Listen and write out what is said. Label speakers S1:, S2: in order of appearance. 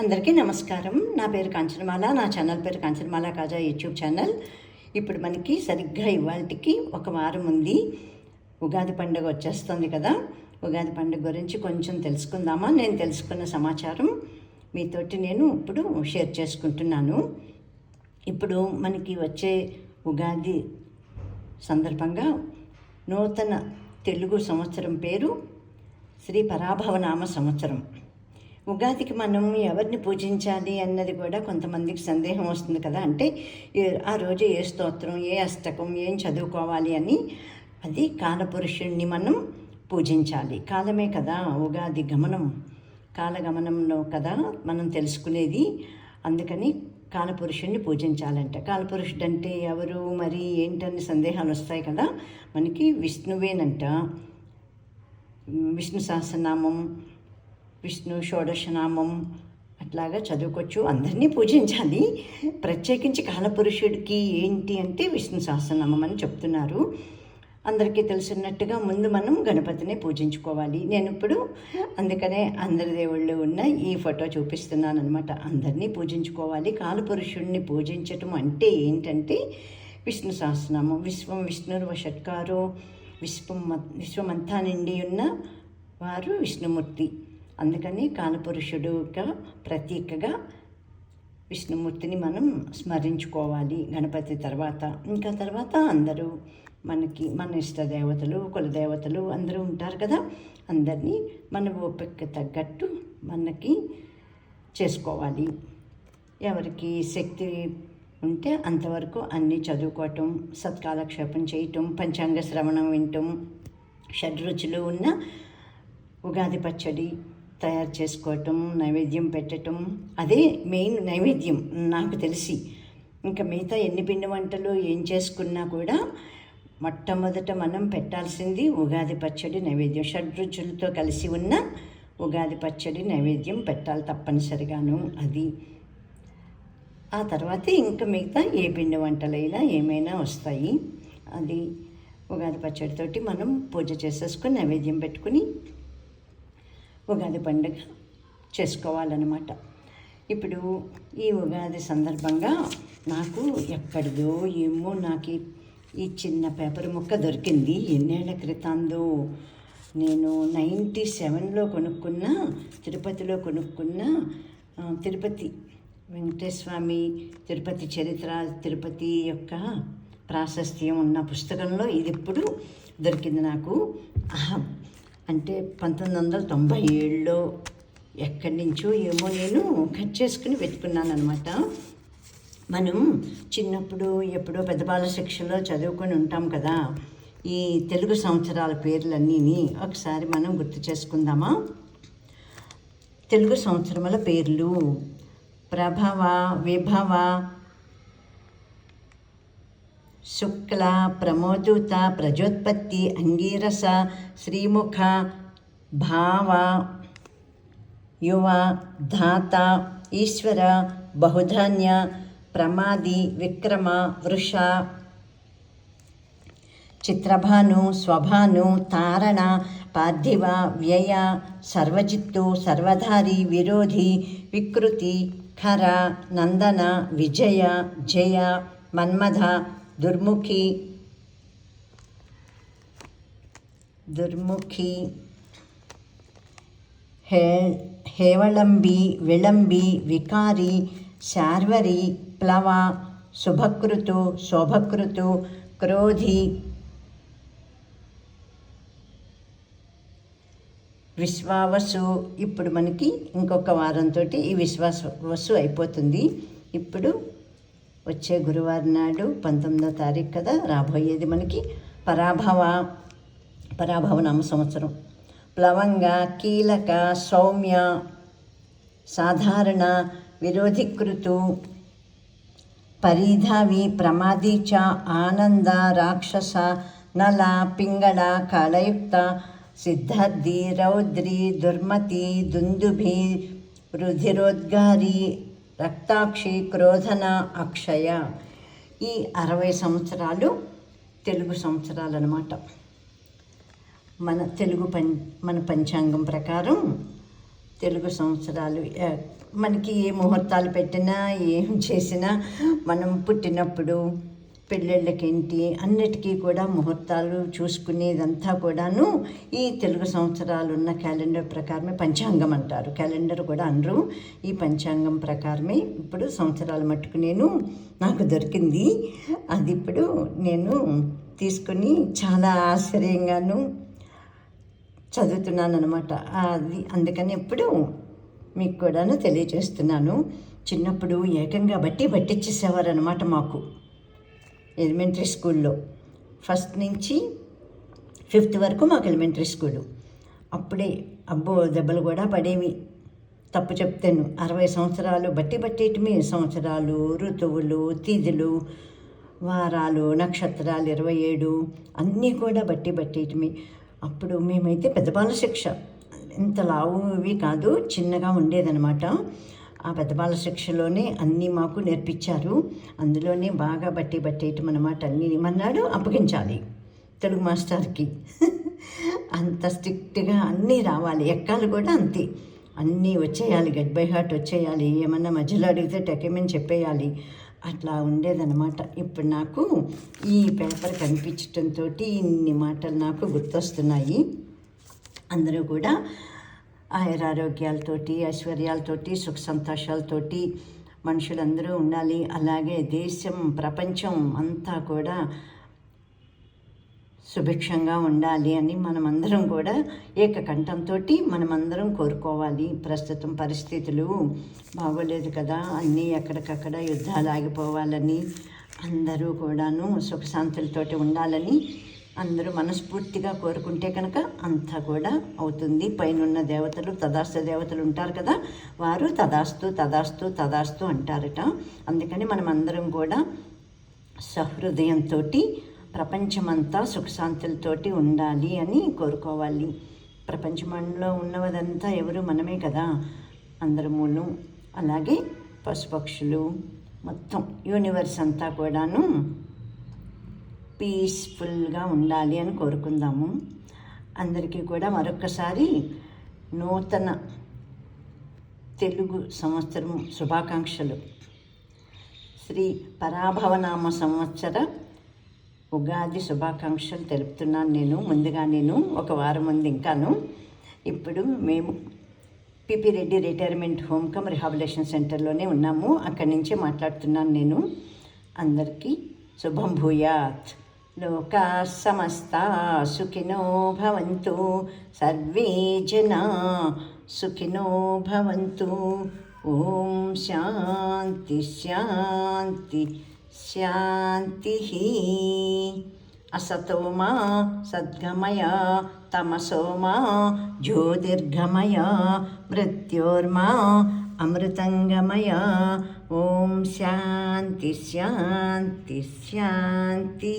S1: అందరికీ నమస్కారం. నా పేరు కాంచనమాల. నా ఛానల్ పేరు కాంచనమాల కాజా యూట్యూబ్ ఛానల్. ఇప్పుడు మనకి సరిగ్గా ఇవాళకి ఒక వారం ఉంది. ఉగాది పండుగ వచ్చేస్తుంది కదా. ఉగాది పండుగ గురించి కొంచెం తెలుసుకుందామా? నేను తెలుసుకున్న సమాచారం మీతోటి నేను ఇప్పుడు షేర్ చేసుకుంటున్నాను. ఇప్పుడు మనకి వచ్చే ఉగాది సందర్భంగా నూతన తెలుగు సంవత్సరం పేరు శ్రీ పరాభవనామ సంవత్సరం. ఉగాదికి మనం ఎవరిని పూజించాలి అన్నది కూడా కొంతమందికి సందేహం వస్తుంది కదా. అంటే ఆ రోజు ఏ స్తోత్రం, ఏ అష్టకం, ఏం చదువుకోవాలి అని. అది కాలపురుషుణ్ణి మనం పూజించాలి. కాలమే కదా ఉగాది గమనం, కాలగమనంలో కదా మనం తెలుసుకునేది. అందుకని కాలపురుషుణ్ణి పూజించాలంట. కాలపురుషుడు అంటే ఎవరు మరి ఏంటని సందేహాలు వస్తాయి కదా. మనకి విష్ణువేనంట. విష్ణు సహస్రనామం, విష్ణు షోడశనామం అట్లాగా చదువుకోవచ్చు. అందరినీ పూజించాలి. ప్రత్యేకించి కాలపురుషుడికి ఏంటి అంటే విష్ణు సహస్రనామం అని చెప్తున్నారు. అందరికీ తెలిసినట్టుగా ముందు మనం గణపతిని పూజించుకోవాలి. నేను ఇప్పుడు అందుకనే అందరి దేవుళ్ళు ఉన్న ఈ ఫోటో చూపిస్తున్నాను అనమాట. అందరినీ పూజించుకోవాలి. కాలపురుషుడిని పూజించటం అంటే ఏంటంటే విష్ణు సహస్రనామం. విశ్వం విష్ణుర్వ షట్కారో, విశ్వమంతా నిండి ఉన్న వారు విష్ణుమూర్తి. అందుకని కాలపురుషుడుగా ప్రతీకగా విష్ణుమూర్తిని మనం స్మరించుకోవాలి. గణపతి తర్వాత అందరూ మన ఇష్టదేవతలు, కులదేవతలు అందరూ ఉంటారు కదా. అందరినీ మన ఓపిక తగ్గట్టు మనకి చేసుకోవాలి. ఎవరికి శక్తి ఉంటే అంతవరకు అన్నీ చదువుకోవటం, సత్కాలక్షేపం చేయటం, పంచాంగ శ్రవణం వినటం, షడ్రుచులు ఉన్న ఉగాది పచ్చడి తయారు చేసుకోవటం, నైవేద్యం పెట్టడం. అదే మెయిన్ నైవేద్యం నాకు తెలిసి. ఇంకా మిగతా ఎన్ని పిండి వంటలు ఏం చేసుకున్నా కూడా మొట్టమొదట మనం పెట్టాల్సింది ఉగాది పచ్చడి నైవేద్యం. షడ్రుచులతో కలిసి ఉన్న ఉగాది పచ్చడి నైవేద్యం పెట్టాలి తప్పనిసరిగాను. అది ఆ తర్వాతే ఇంకా మిగతా ఏ పిండి వంటలైనా ఏమైనా వస్తాయి. అది ఉగాది పచ్చడితోటి మనం పూజ చేసేసుకొని నైవేద్యం పెట్టుకుని ఉగాది పండుగ చేసుకోవాలన్నమాట. ఇప్పుడు ఈ ఉగాది సందర్భంగా నాకు ఎక్కడిదో ఏమో నాకు ఈ చిన్న పేపర్ ముక్క దొరికింది. ఎన్నేళ్ల క్రితందో నేను 97లో కొనుక్కున్న, తిరుపతిలో కొనుక్కున్న తిరుపతి వెంకటేశ్వమి తిరుపతి చరిత్ర, తిరుపతి యొక్క ప్రాశస్త్యం ఉన్న పుస్తకంలో ఇది ఇప్పుడు దొరికింది నాకు. అంటే 1997లో ఎక్కడి నుంచో ఏమో నేను కట్ చేసుకుని పెట్టుకున్నాను అనమాట. మనం చిన్నప్పుడు ఎప్పుడో పెద్ద బాల శిక్షలో చదువుకొని ఉంటాం కదా. ఈ తెలుగు సంవత్సరాల పేర్లన్నీని ఒకసారి మనం గుర్తు చేసుకుందామా? తెలుగు సంవత్సరముల పేర్లు: ప్రభవ, విభవ, శుక్ల, ప్రమోదూత, ప్రజోత్పత్తి, అంగీరస, శ్రీముఖ, భావ, యువ, ధాత, ఈశ్వర, బహుధాన్య, ప్రమాది, విక్రమ, వృష, చిత్రభాను, స్వభాను, తారణ, పార్థివ, వ్యయ, సర్వజిత్తు, సర్వధారి, విరోధి, వికృతి, ఖర, నందన, విజయ, జయ, మన్మథ, దుర్ముఖి, హేవళంబి, విళంబి, వికారి, శార్వరి, ప్లవ, శుభకృతు, శోభకృతు, క్రోధి, విశ్వావసు. ఇప్పుడు మనకి ఇంకొక వారంతో ఈ విశ్వావసు అయిపోతుంది. ఇప్పుడు వచ్చే గురువారం నాడు 19వ తారీఖు కదా రాబోయేది మనకి పరాభవనామ సంవత్సరం. ప్లవంగ, కీలక, సౌమ్య, సాధారణ, విరోధికృతు, పరిధావి, ప్రమాది చ, ఆనంద, రాక్షస, నల, పింగళ, కాళయుక్త, సిద్ధార్థి, రౌద్రి, దుర్మతి, దుందుభి, రుధిరోద్గారి, రక్తాక్షి, క్రోధన, అక్షయ. ఈ 60 సంవత్సరాలు తెలుగు సంవత్సరాలు అన్నమాట. మన పంచాంగం ప్రకారం తెలుగు సంవత్సరాలు మనకి ఏ ముహూర్తాలు పెట్టినా ఏం చేసినా మనం పుట్టినప్పుడు పెళ్ళిళ్ళకేంటి అన్నిటికీ కూడా ముహూర్తాలు చూసుకునేదంతా కూడాను ఈ తెలుగు సంవత్సరాలు ఉన్న క్యాలెండర్ ప్రకారమే పంచాంగం అంటారు. క్యాలెండర్ కూడా అనరు. ఈ పంచాంగం ప్రకారమే ఇప్పుడు సంవత్సరాలు మట్టుకు నాకు దొరికింది. అది ఇప్పుడు నేను తీసుకుని చాలా ఆశ్చర్యంగాను చదువుతున్నాను అనమాట. అది అందుకని ఎప్పుడు మీకు కూడాను తెలియజేస్తున్నాను. చిన్నప్పుడు ఏకంగా పట్టించేసేవారు అనమాట మాకు ఎలిమెంటరీ స్కూల్లో. ఫస్ట్ నుంచి 5th వరకు మాకు ఎలిమెంటరీ స్కూలు. అప్పుడే అబ్బో దెబ్బలు కూడా పడేవి తప్పు చెప్తాను. 60 సంవత్సరాలు బట్టేయటమే. సంవత్సరాలు, ఋతువులు, తిథులు, వారాలు, నక్షత్రాలు 27 అన్నీ కూడా బట్టేయటమే. అప్పుడు మేమైతే పెద్ద బాల శిక్ష, ఇంత లావు ఇవి కాదు, చిన్నగా ఉండేదనమాట. ఆ పెద్ద బాల శిక్షలోనే అన్నీ మాకు నేర్పించారు. అందులోనే బాగా బట్టేయటం అనమాట. అన్నీ ఏమన్నాడు అప్పగించాలి తెలుగు మాస్టర్కి. అంత స్ట్రిక్ట్గా అన్నీ రావాలి. ఎక్కాలు కూడా అంతే, అన్నీ వచ్చేయాలి, గెట్ బై హార్ట్ వచ్చేయాలి. ఏమన్నా మధ్యలో అడిగితే టెకెమని చెప్పేయాలి. అట్లా ఉండేదన్నమాట. ఇప్పుడు నాకు ఈ పేపర్ కనిపించడంతో ఇన్ని మాటలు నాకు గుర్తొస్తున్నాయి. అందరూ కూడా ఆయురారోగ్యాలతోటి, ఐశ్వర్యాలతోటి, సుఖ సంతోషాలతోటి మనుషులందరూ ఉండాలి. అలాగే దేశం, ప్రపంచం అంతా కూడా సుభిక్షంగా ఉండాలి అని మనమందరం కూడా ఏకకంఠంతో మనమందరం కోరుకోవాలి. ప్రస్తుతం పరిస్థితులు బాగోలేదు కదా, అన్నీ ఎక్కడికక్కడ యుద్ధాలు ఆగిపోవాలని, అందరూ కూడాను సుఖశాంతులతోటి ఉండాలని అందరూ మనస్ఫూర్తిగా కోరుకుంటే కనుక అంతా కూడా అవుతుంది. పైనున్న దేవతలు, తదాస్తు దేవతలు ఉంటారు కదా, వారు తదాస్తు తదాస్తు తదాస్తు అంటారట. అందుకని మనం అందరం కూడా సహృదయంతో ప్రపంచమంతా సుఖశాంతులతోటి ఉండాలి అని కోరుకోవాలి. ప్రపంచంలో ఉన్నదంతా ఎవరు? మనమే కదా అందరమును. అలాగే పశుపక్షులు మొత్తం యూనివర్స్ అంతా కూడాను పీస్ఫుల్గా ఉండాలి అని కోరుకుందాము. అందరికీ కూడా మరొక్కసారి నూతన తెలుగు సంవత్సరం శుభాకాంక్షలు. శ్రీ పరాభవనామ సంవత్సర ఉగాది శుభాకాంక్షలు తెలుపుతున్నాను నేను ఒక వారం ముందు ఇంకాను. ఇప్పుడు మేము PP Reddy retirement home cum rehabilitation సెంటర్లోనే ఉన్నాము. అక్కడి నుంచే మాట్లాడుతున్నాను నేను. అందరికీ శుభం భూయాత్. లోకా సమస్తా సుఖినో భవంతు, సర్వే జనా సుఖినో భవంతు. ఓం శాంతి శాంతి శాంతి. అసతో మా సద్గమయ, తమసో మా జ్యోతిర్గమయ, మృత్యోర్మా అమృతంగమయ. ఓం శాంతి శాంతి శాంతి.